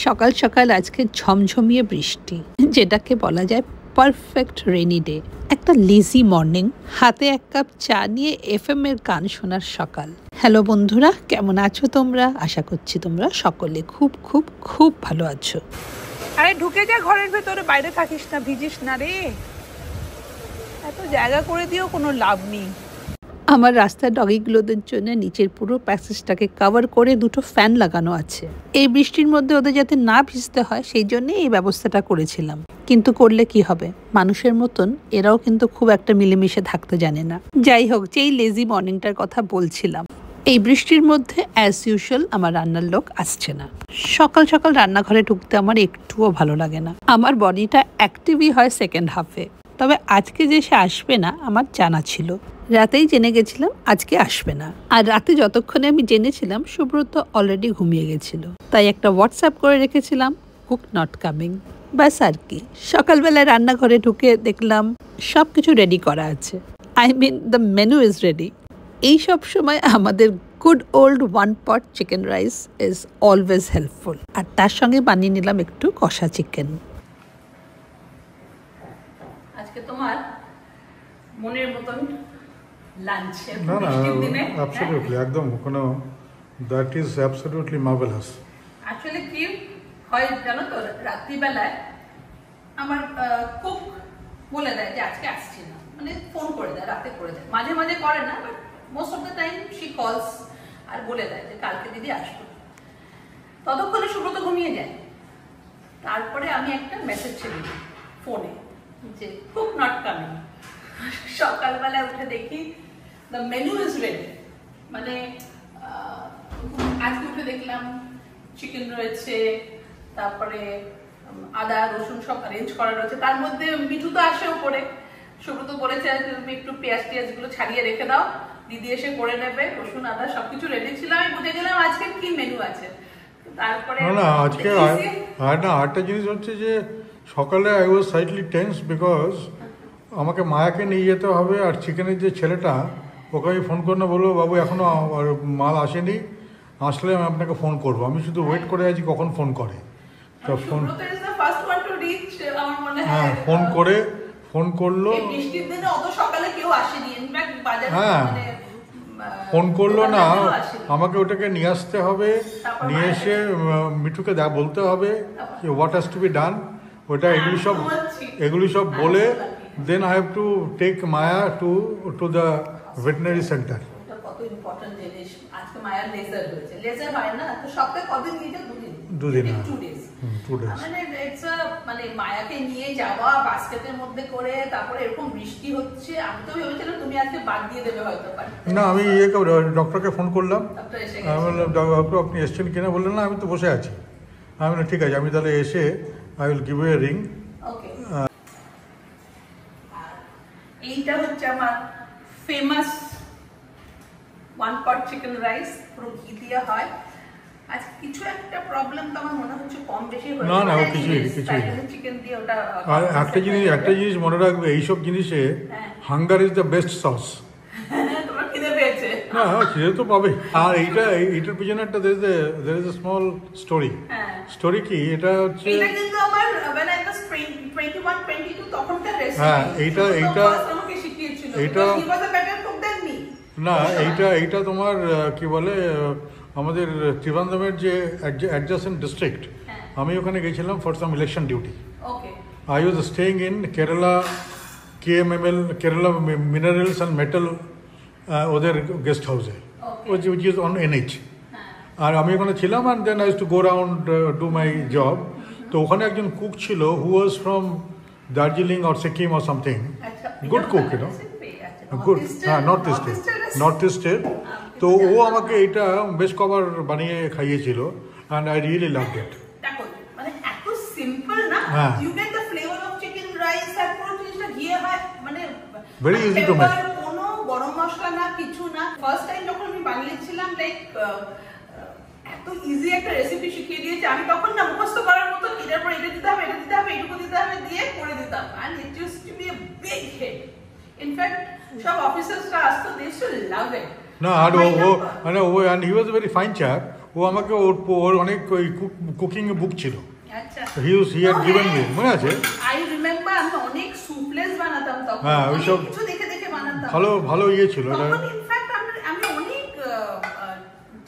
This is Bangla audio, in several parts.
সকাল সকাল আজকে ঝমঝমিয়ে বৃষ্টি, যেটাকে বলা যায় পারফেক্ট রেনি ডে। একটা লেজি মর্নিং, হাতে এক কাপ চা নিয়ে এফএম এর গান শোনার সকাল। হ্যালো বন্ধুরা, কেমন আছো তোমরা? আশা করছি তোমরা সকলে খুব খুব খুব ভালো আছো। আরে ঢুকে যা ঘরের ভেতরে, বাইরে থাকিস না, ভিজিস না রে। এত জায়গা করে দিও কোনো লাভ নেই। আমার রাস্তার ডগিগুলোদের জন্য নিচের পুরো প্যাসেজটাকে কভার করে দুটো ফ্যান লাগানো আছে। এই বৃষ্টির মধ্যে ওদের যাতে না ভিজতে হয় সেই জন্য এই ব্যবস্থাটা করেছিলাম। কিন্তু করলে কি হবে, মানুষের মতন এরাও কিন্তু খুব একটা মিলেমিশে থাকতে জানে না। যাই হোক, যেই লেজি মর্নিংটার কথা বলছিলাম, এই বৃষ্টির মধ্যে অ্যাজ ইউজুয়াল আমার রান্নার লোক আসছে না। সকাল সকাল রান্নাঘরে ঢুকতে আমার একটুও ভালো লাগে না। আমার বডিটা অ্যাক্টিভই হয় সেকেন্ড হাফে। তবে আজকে যে সে আসবে না আমার জানা ছিল, রাতেই জেনে গেছিলাম আজকে আসবে না। আর রাতে যতক্ষণে আমি জেনেছিলাম সুব্রত অলরেডি ঘুমিয়ে গেছিল, তাই একটা হোয়াটসঅ্যাপ করে রেখেছিলাম, কুক নট কামিং। ব্যাস আর কি। সকালবেলায় রান্নাঘরে ঢুকে দেখলাম সব কিছু রেডি করা আছে। I mean the menu is ready. এই সব সময় আমাদের good old one pot chicken rice is always helpful. আর তার সঙ্গে বানিয়ে নিলাম একটু কষা চিকেন। আজকে তোমার মনের মতন লাঞ্চ। না না, অ্যাবসলিউটলি, একদম কোনো, that is absolutely marvellous. Actually কি হয় জানো তো, রাত্রিবেলায় আমার কুক বলে দেয় যে আজকে আসছি না, মানে ফোন করে দেয়, রাতে করে দেয়, মাঝে মাঝে করে না, but most of the time she calls আর বলে দেয় যে কালকে দিদি আসবো। ততক্ষণে সুব্রত ঘুমিয়ে যায়। তারপরে আমি একটা মেসেজ ছেড়ে দিই ফোনে যে কুক নট কামিং। সকালবেলায় উঠে দেখি দ্য মেনু ইজ রেডি। মানে আজকে উঠে দেখলাম চিকেন রয়েছে, তারপরে আদা রসুন সব অ্যারেঞ্জ করা রয়েছে। তার মধ্যে মিঠু তো আসে উপরে, সুব্রত বলেছে তুমি একটু পেঁয়াজ গুলো ছাড়িয়ে রেখে দাও, দিদি এসে করে নেবে। রসুন আদা সবকিছু রেডি ছিল, আমি বুঝে গেলাম আজকে কি মেনু আছে। তারপরে না আজকে আরেকটা জিনিস হচ্ছে যে সকালে আই ওয়াজ সাইডলি টেন্স বিকজ আমাকে মায়াকে নিয়ে যেতে হবে। আর চিকেনের যে ছেলেটা, ওকে আমি ফোন করে বলবো বাবু এখনো মাল আসেনি, আসলে আমি আপনাকে ফোন করবো। আমি শুধু ওয়েট করে আছি কখন ফোন করে। তো ফোন, হ্যাঁ ফোন করলো, হ্যাঁ ফোন করলো না, আমাকে ওটাকে নিয়ে আসতে হবে, নিয়ে এসে মিঠুকে বলতে হবে what has to be done, ওটা এগুলি সব বলে দেন I have to take Maya to the veterinary centre. দুদিন মানে মায়াকে নিয়ে যাওয়া বাস্কেটের মধ্যে করে, তারপরে এরকম বৃষ্টি হচ্ছে, আমি তো ভেবেছিলাম তুমি আজকে বাদ দিয়ে দেবে হয়তো। না আমি ডক্টরকে ফোন করলাম, আমি বললাম ডক্টর আপনি এসছেন কিনা, বললেন না আমি তো বসে আছি। আমি বললাম ঠিক আছে, আমি তাহলে এসে I will give you a ring. এইটা হচ্ছে আমার famous one pot chicken rice, পুরো ঘি দিয়ে হয়। আজকে কিছু একটা প্রবলেম তো আমার মনে হচ্ছে কম বেশি হয়েছে। না না, কিছুই চিকেন দিয়ে ওটা। আর একটা জিনিস মনে রাখবে, এইসব জিনিসে hunger is the best sauce. তোমার খিদে পেয়েছে? না খিদে তো পাবে। আর এইটার পিছনে একটা there is a small story। Story কি, এটা হচ্ছে এটা কিন্তু আমার when I was 21 22 তখনকার রেসিপি। হ্যাঁ এইটা আমাকে শিখিয়েছিল, এটা he was a better cook than me। না এইটা তোমার কি বলে, আমাদের ত্রিবান্ধমের যে অ্যাডজাসেন্ট ডিস্ট্রিক্ট, আমি ওখানে গেছিলাম for some election duty. I was staying in Kerala KMML, Kerala minerals and metal, ওদের গেস্ট হাউসে, উইচ ইজ অন NH। আর আমি ওখানে ছিলাম, and then I use to go round do my job. তো ওখানে একজন কুক ছিল who was from Darjeeling or Sikkim or something, good cook, good, হ্যাঁ নর্থ ইস্টের। তো ও আমাকে এটা বেশ কবার বানিয়ে খাইয়েছিল, অ্যান্ড আই রিয়েলি লাভড ইট। দেখো মানে এত সিম্পল না, you get the flavour of chicken rice, আর পুরো জিনিসটা ঘিয়ে হয়, মানে ভেরি ইজি টু মেক, কোনো গরম মশলা না, কিছু না। ফার্স্ট টাইম যখন আমি বানিয়েছিলাম, লাইক এত ইজি একটা রেসিপি শিখিয়ে দিয়েছে, আমি তখন না মুখস্থ করার মতো এটার পর এটা দিতে হবে, এইটুকু দিতে হবে দিয়ে করে দিতাম, and it used to be a big hit. In fact, সব অফিসার্সরা আসতো, they used to love it. No, and he was a very fine chap. ও আমাকে ওর অনেক ওই কুকিং বুক ছিল, আচ্ছা he had given me, মনে আছে? আই রিমেম্বার আমি অনেক সুপলেস বানাতাম তখন, হ্যাঁ ওইসব কিছু দেখে দেখে বানাতাম, ভালো ইয়ে ছিল এটা। তখন ইনফ্যাক্ট আমি অনেক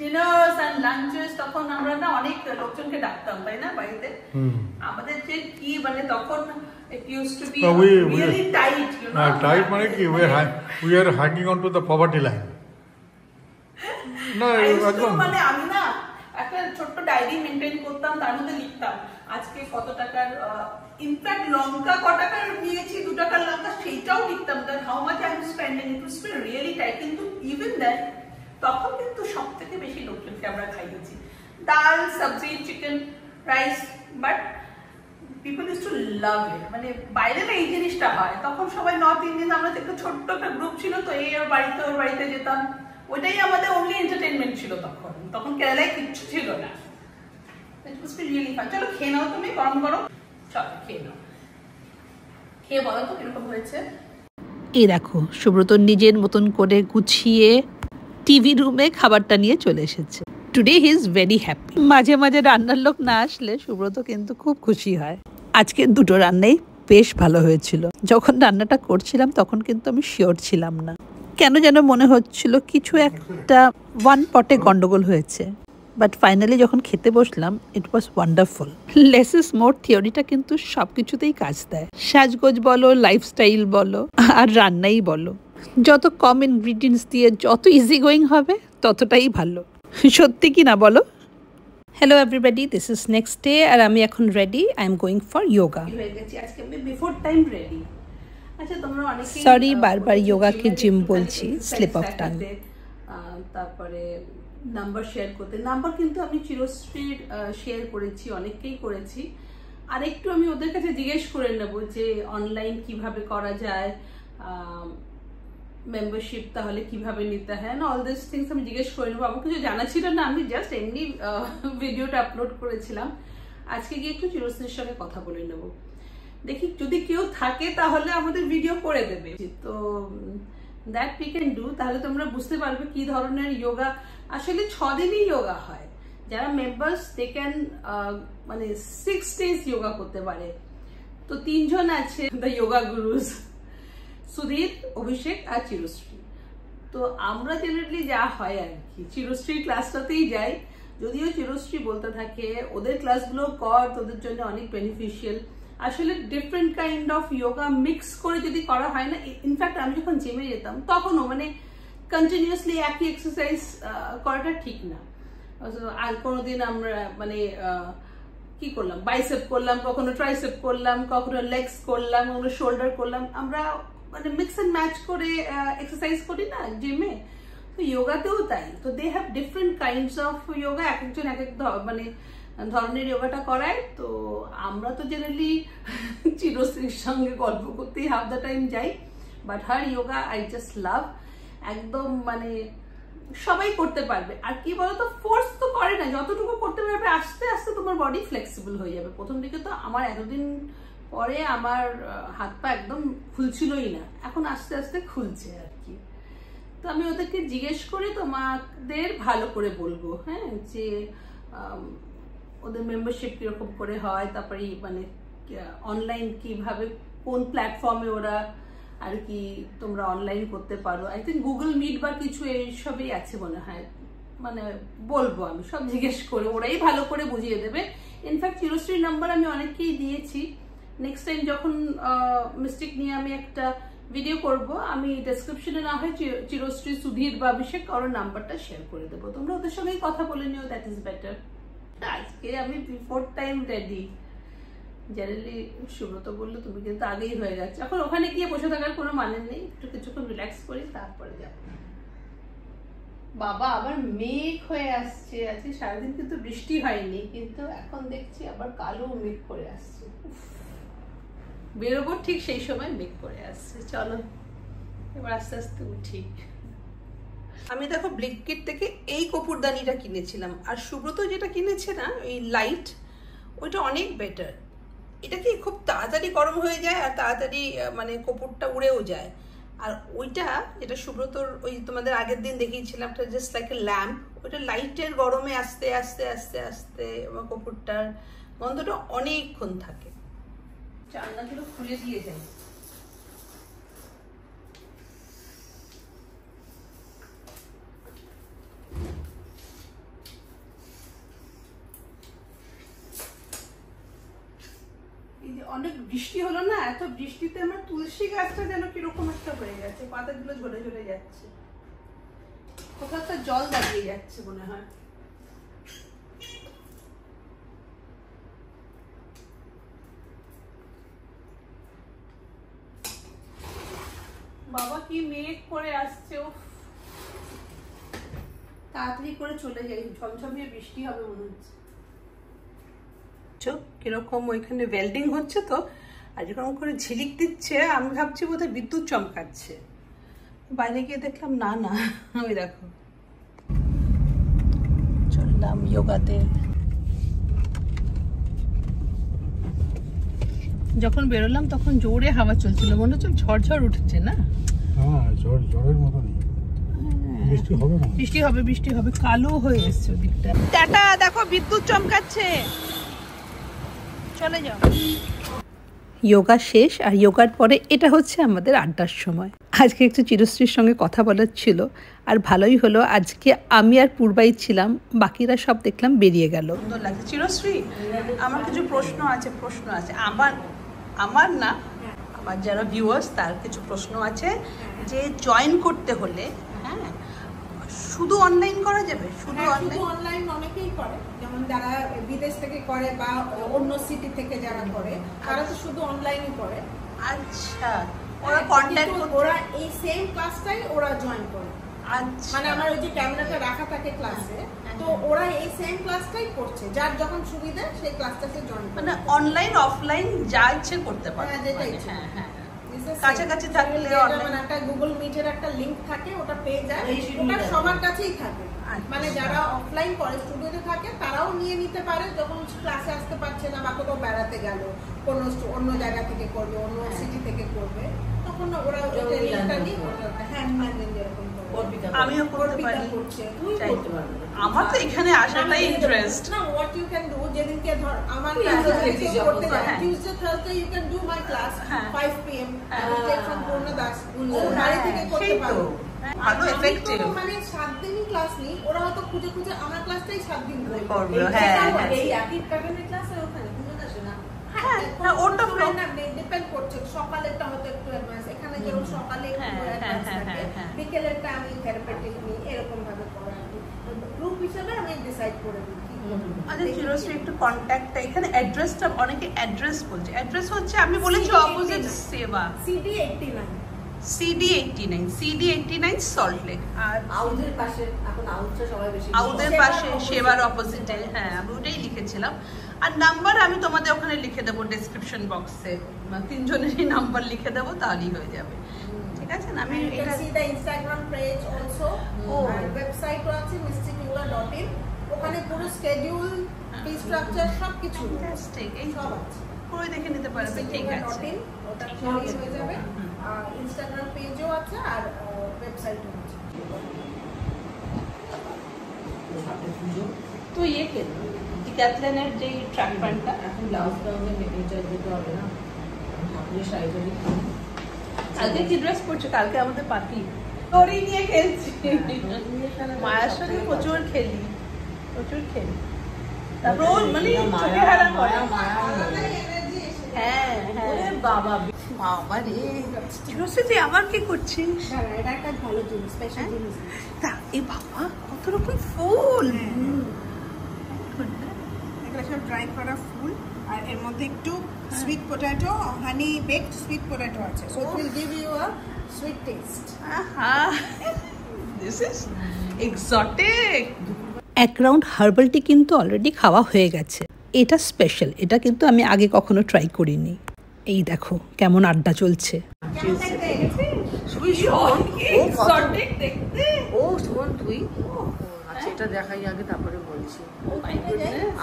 ডিনার্স এন্ড লাঞ্চেস তখন আমরা না অনেক লোকজনকে ডাকতাম, তাই না বাড়িতে? আমাদের যে কি মানে তখন it used to be really tight, you know, tight মানে কি we are hanging on to the poverty line. না একদম মানে আমি না একটা ছোট্ট ডায়েরি মেইনটেইন করতাম, তার মধ্যে লিখতাম আজকে কত টাকার, ইনফ্যাক্ট লঙ্কা ক টাকার নিয়েছি, 2 টাকার লঙ্কা, সেইটাও লিখতাম, that how much I am spending, it was really tight. কিন্তু ইভেন দ্যাট তখন কিন্তু সবথেকে বেশি লোকজনকে আমরা খাইয়েছি, ডাল সবজি chicken rice, but people use to love it. মানে বাইরে না এই জিনিসটা হয়, তখন সবাই নর্থ ইন্ডিয়ান, আমরা একটা ছোট্ট একটা গ্রুপ ছিল, তো এই ওর বাড়িতে যেতাম, ওইটাই আমাদের অনলি এন্টারটেইনমেন্ট ছিল তখন কেরালায় কিচ্ছু ছিল না। ইট ওয়াজ রিয়েলি ফান। চলো খেয়ে নাও, তুমি গরম গরম, চলো খেয়ে নাও, খেয়ে বলো তো কিরকম হয়েছে। এই দেখো সুব্রত নিজের মতন করে গুছিয়ে টিভি রুমে খাবারটা নিয়ে চলে এসেছে। Today he is very happy. মাঝে মাঝে রান্নার লোক না আসলে সুব্রত কিন্তু খুব খুশি হয়। আজকে দুটো রান্নাই বেশ ভালো হয়েছিল। যখন রান্নাটা করছিলাম তখন কিন্তু আমি শিওর ছিলাম না, কেন যেন মনে হচ্ছিল কিছু একটা ওয়ান পটে গন্ডগোল হয়েছে, বাট ফাইনালি যখন খেতে বসলাম it was wonderful. Less is more থিওরিটা কিন্তু সব কিছুতেই কাজ দেয়, সাজগোজ বলো, লাইফস্টাইল বলো আর রান্নাই বলো, যত কম ইনগ্রিডিয়েন্টস দিয়ে যত ইজি গোয়িং হবে ততটাই ভালো। সত্যি কি না বলো? Hello everybody, this is next day আর আমি এখন ready, I am going for yoga. হয়ে গেছি আজকে আমি বিফোর টাইম রেডি। আচ্ছা তোমরা অনেকেই সরি বারবার যোগাকে জিম বলছি, স্লিপ অফ টাং। তারপরে নাম্বার শেয়ার করতে, নাম্বার কিন্তু আমি চিরশ্রীর শেয়ার করেছি, অনেককেই করেছি। আর একটু আমি ওদের কাছে জিজ্ঞেস করে নেব যে অনলাইন কিভাবে করা যায়, মেম্বারশিপ তাহলে কিভাবে নিতে হয়, না অল দিস থিংস আমি জিজ্ঞেস করে নেবো। আমার কিছু জানা ছিল না, আমি জাস্ট এমনি ভিডিওটা আপলোড করেছিলাম। আজকে গিয়ে একটু চিরশ্রীর সঙ্গে কথা বলে নেব, দেখি যদি কেউ থাকে তাহলে আমাদের ভিডিও করে দেবে, তো দ্যাট উই ক্যান ডু। তাহলে তোমরা বুঝতে পারবে কি ধরনের যোগা, আসলে 6 দিনই যোগা হয়। যারা মেম্বার্স দে ক্যান মানে 6 days যোগা করতে পারে। তো 3 জন আছে দ্য যোগা গুরুজ, সুধীর, অভিষেক আর চিরশ্রী। তো আমরা জেনারেলি যা হয় আর কি চিরশ্রীর ক্লাসটাতেই যাই, যদিও চিরশ্রী বলতে থাকে ওদের ক্লাসগুলো কর, তোদের জন্য অনেক বেনিফিশিয়াল। আসলে different kind of yoga mix করে যদি করা হয় না, ইনফ্যাক্ট আমি যখন জিমে যেতাম তখনও মানে কন্টিনিউয়াসলি একই এক্সারসাইজ করাটা ঠিক না। আর কোনোদিন আমরা মানে কি করলাম, বাইসেপ করলাম, কখনো ট্রাইসেপ করলাম, কখনো লেগস করলাম, কখনো শোল্ডার করলাম, আমরা মানে মিক্স এন্ড ম্যাচ করে এক্সারসাইজ করি না জিমে, তো যোগাতেও তাই। তো they have different kinds of yoga, এক একজন এক এক মানে ধরনের যোগাটা করায়। তো আমরা তো জেনারেলি চিরশ্রীর সঙ্গে গল্প করতেই হাফ দ্য টাইম যাই, but her yoga I just love. একদম মানে সবাই করতে পারবে। আর কি বলতো, ফোর্স তো করে না, যতটুকু করতে পারবে আস্তে আস্তে তোমার বডি ফ্লেক্সিবল হয়ে যাবে। প্রথম দিকে তো আমার এতদিন পরে আমার হাত পা একদম খুলছিলই না, এখন আস্তে আস্তে খুলছে আর কি। তো আমি ওদেরকে জিজ্ঞেস করে তোমাদের ভালো করে বলবো, হ্যাঁ, যে ওদের মেম্বারশিপ কিরকম করে হয়, তারপরে মানে অনলাইন কিভাবে কোন প্ল্যাটফর্মে ওরা আর কি তোমরা অনলাইন করতে পারো। আই থিঙ্ক গুগল মিট বা কিছু এইসবই আছে মনে হয়, মানে বলবো আমি সব জিজ্ঞেস করে, ওরাই ভালো করে বুঝিয়ে দেবে। ইনফ্যাক্ট চিরশ্রীর নাম্বার আমি অনেককেই দিয়েছি। নেক্সট টাইম যখন মিস্টেক নিয়ে আমি একটা ভিডিও করব, আমি ডেসক্রিপশনে না হয় চিরশ্রী, সুধীর বা অভিষেক ওর নাম্বারটা শেয়ার করে দেবো, তোমরা ওদের সঙ্গেই কথা বলে নিও, দ্যাট ইজ বেটার। আজকে আমি before time ready. Generally Subrata বললো তুমি কিন্তু আগেই হয়ে যাচ্ছে, এখন ওখানে গিয়ে বসে থাকার কোনো মানে নেই, একটু কিছুক্ষণ রিল্যাক্স করি তারপরে যাবো। বাবা আবার মেঘ হয়ে আসছে, আজকে সারাদিন কিন্তু বৃষ্টি হয়নি, কিন্তু এখন দেখছি আবার কালো মেঘ করে আসছে, বেরোবো ঠিক সেই সময় মেঘ করে আসছে। চলো এবার আস্তে আস্তে উঠি। আমি দেখো ব্লিঙ্কিট থেকে এই কপুরদানিটা কিনেছিলাম, আর সুব্রত যেটা কিনেছে না এই লাইট, ওইটা অনেক বেটার। এটা কি খুব তাড়াতাড়ি গরম হয়ে যায় আর তাড়াতাড়ি মানে কপুরটা উড়েও যায়। আর ওইটা যেটা সুব্রতর ওই তোমাদের আগের দিন দেখিয়েছিলাম একটা জাস্ট লাইক এ ল্যাম্প, ওইটা লাইটের গরমে আস্তে আস্তে আস্তে আস্তে আমার কপুরটার গন্ধটা অনেকক্ষণ থাকে। জানলাগুলো খুলে দিয়ে যাই। অনেক বৃষ্টি হলো না, এত বৃষ্টিতে আমার তুলসী গাছটা যেন কিরকম একটা হয়ে গেছে, পাতাগুলো ঝরে ঝরে যাচ্ছে, কোথাও একটা জল দাঁড়িয়ে যাচ্ছে মনে হয়। বাবা কি মেঘ করে আসছে, ও তাড়াতাড়ি করে চলে যাই, ঝমঝমিয়ে বৃষ্টি হবে মনে হচ্ছে। কিরকম ওইখানে ওয়েল্ডিং হচ্ছে তো, আর যেরকম করে ঝিলিক দিচ্ছে আমি ভাবছি বোধহয় বিদ্যুৎ চমকাচ্ছে, বাইরে গিয়ে দেখলাম না না, ওই দেখো। চললাম যোগাতে। যখন বেরোলাম তখন জোরে হাওয়া চলছিল, মনে হচ্ছে ঝড়ঝড় উঠছে না? হ্যাঁ, ঝড়ের মতো নেই, বৃষ্টি হবে না, বৃষ্টি হবে, কালো হয়ে এসছে ওদিকটা। টাটা, দেখো বিদ্যুৎ চমকাচ্ছে, চলে যাও। যোগা শেষ, আর যোগার পরে এটা হচ্ছে আমাদের আড্ডার সময়। আজকে একটু চিরশ্রীর সঙ্গে কথা বলার ছিল, আর ভালোই হলো, আজকে আমি আর পূর্বাই ছিলাম, বাকিরা সব দেখলাম বেরিয়ে গেল। সুন্দর লাগছে। চিরশ্রী, আমার কিছু প্রশ্ন আছে, আমার না, আমার যারা ভিউয়ার্স তার কিছু প্রশ্ন আছে। যে জয়েন করতে হলে হ্যাঁ শুধু অনলাইন করা যাবে? শুধু অনলাইন অনেকেই করে, যেমন যারা বিদেশ থেকে করে বা অন্য সিটি থেকে যারা করে তারা তো শুধু অনলাইনই করে। আচ্ছা, ওরা কন্টাক্ট ওরা এই সেম ক্লাসটাই ওরা জয়েন করে। আচ্ছা, মানে আমার ওই যে ক্যামেরাটা রাখা থাকে ক্লাসে, তো ওরা এই সেম ক্লাসটাই করছে, যার যখন সুবিধা সেই ক্লাসটাতে জয়েন করে। মানে অনলাইন অফলাইন যা ইচ্ছে করতে পারে। হ্যাঁ, হ্যাঁ, কাছাকাছি থাকলে যেমন একটা গুগল মিটের একটা লিংক থাকে, ওটা পেয়ে যায়, ওটা সবার কাছেই থাকে। মানে যারা অফলাইন করে স্টুডিওতে থাকে তারাও নিয়ে নিতে পারে, যখন ক্লাসে আসতে পারছে না বা কোথাও বেড়াতে গেল, কোনো অন্য জায়গা থেকে করবে, অন্য সিটি থেকে করবে, তখন ওরা ওই লিংকটা নিয়ে যেরকম আমিও করতে পারি। আমার তো এখানে আসাটাই ইন্টারেস্ট। না, হোয়াট ইউ ক্যান ডু, যেদিনকে ধর আমার করতে যায় Tuesday Thursday you can do my class 5 PM from Purnadas, বাড়ি থেকে করতে পারো। ভালো এফেক্টিভ। মানে 7 দিনই ক্লাস নেই, ওরা হয়তো খুঁজে খুঁজে আমার ক্লাসটাই 7 দিন করবে। হ্যাঁ, এই একই প্যাটার্নের ক্লাসে ওখানে বুঝে আসে না। হ্যাঁ, ওটা ফ্লো না ডিপেন্ড করছে, সকালেরটা হয়তো একটু অ্যাডভান্স, এখানে যেমন সকালে একটু অ্যাডভান্স থাকে, বিকেলেরটা আমি থেরাপিউটিক নিই, এরকম ভাবে করা গ্রুপ হিসেবে আমি ডিসাইড করে দিই। আচ্ছা চিরশ্রী, একটু কন্ট্যাক্টটা এখানে অ্যাড্রেসটা, অনেকে অ্যাড্রেস বলছে, অ্যাড্রেস হচ্ছে আমি বলেছি অপোজিট সেবা, CD 89 সল্ট লেক, আর আউদের পাশে, এখন আউদটা সবাই বেশি, আউদের পাশে সেবার অপোজিটে। হ্যাঁ, আমি ওটাই লিখেছিলাম, আর নাম্বার আমি তোমাদের ওখানে লিখে দেবো ডেসক্রিপশন বক্সে, 3 জনেরই নাম্বার লিখে দেবো, তাহলেই হয়ে যাবে। ঠিক আছে না? আমি এটা ইনস্টাগ্রাম পেজ অলসো, আর ওয়েবসাইটও আছে mysticyoga.in, ওখানে পুরো শিডিউল, ফি স্ট্রাকচার সবকিছু এই সব আছে, পুরো দেখে নিতে পারবে। ঠিক আছে, ওটা ক্লিয়ার হয়ে যাবে। ইনস্টাগ্রাম পেজও আছে আর ওয়েবসাইটও আছে। তো ইয়ে কে ডিক্যাথলনের যে ট্র্যাক প্যান্টটা, এখন ব্লাউজটা আমাদের মেটেরিয়াল দিতে হবে না, ঠাকুরের শাড়িটাই। কালকে কি ড্রেস পরছো? কালকে আমাদের পার্টি, দড়ি নিয়ে খেলছি, মায়ের সাথে প্রচুর খেলি। রোজ মানে চোখে হারা করে। হ্যাঁ, বাবা রে চিরশ্রী, আবার কি করছিস? এটা একটা ভালো জিনিস, স্পেশাল জিনিস। এ বাবা, কত রকম ফুল, এগুলো সব ড্রাই করা ফুল, আর এর মধ্যে একটু sweet potato, honey baked sweet potato আছে, so it will give you a sweet taste. This is exotic. 1 round herbal tea কিন্তু অলরেডি খাওয়া হয়ে গেছে, এটা স্পেশাল, এটা কিন্তু আমি আগে কখনো ট্রাই করিনি। এই দেখো কেমন আড্ডা চলছে। এটা দেখাই আগে, তারপরে বলছি,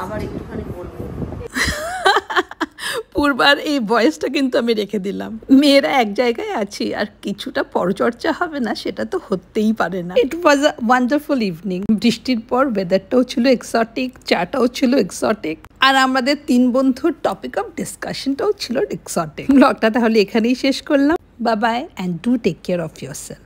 আবার একটুখানি বলবো। পূর্বার এই ভয়েসটা কিন্তু আমি রেখে দিলাম। মেয়েরা এক জায়গায় আছি আর কিছুটা পরচর্চা হবে না সেটা তো হতেই পারে না। ইট ওয়াজ আ ওয়ান্ডারফুল ইভিনিং। বৃষ্টির পর ওয়েদারটাও ছিল এক্সোটিক, চাটাও ছিল এক্সোটিক, আর আমাদের 3 বন্ধুর টপিক অফ ডিসকাশনটাও ছিল এক্সোটিক। ব্লগটা তাহলে এখানেই শেষ করলাম। Bye bye and do take care of yourself.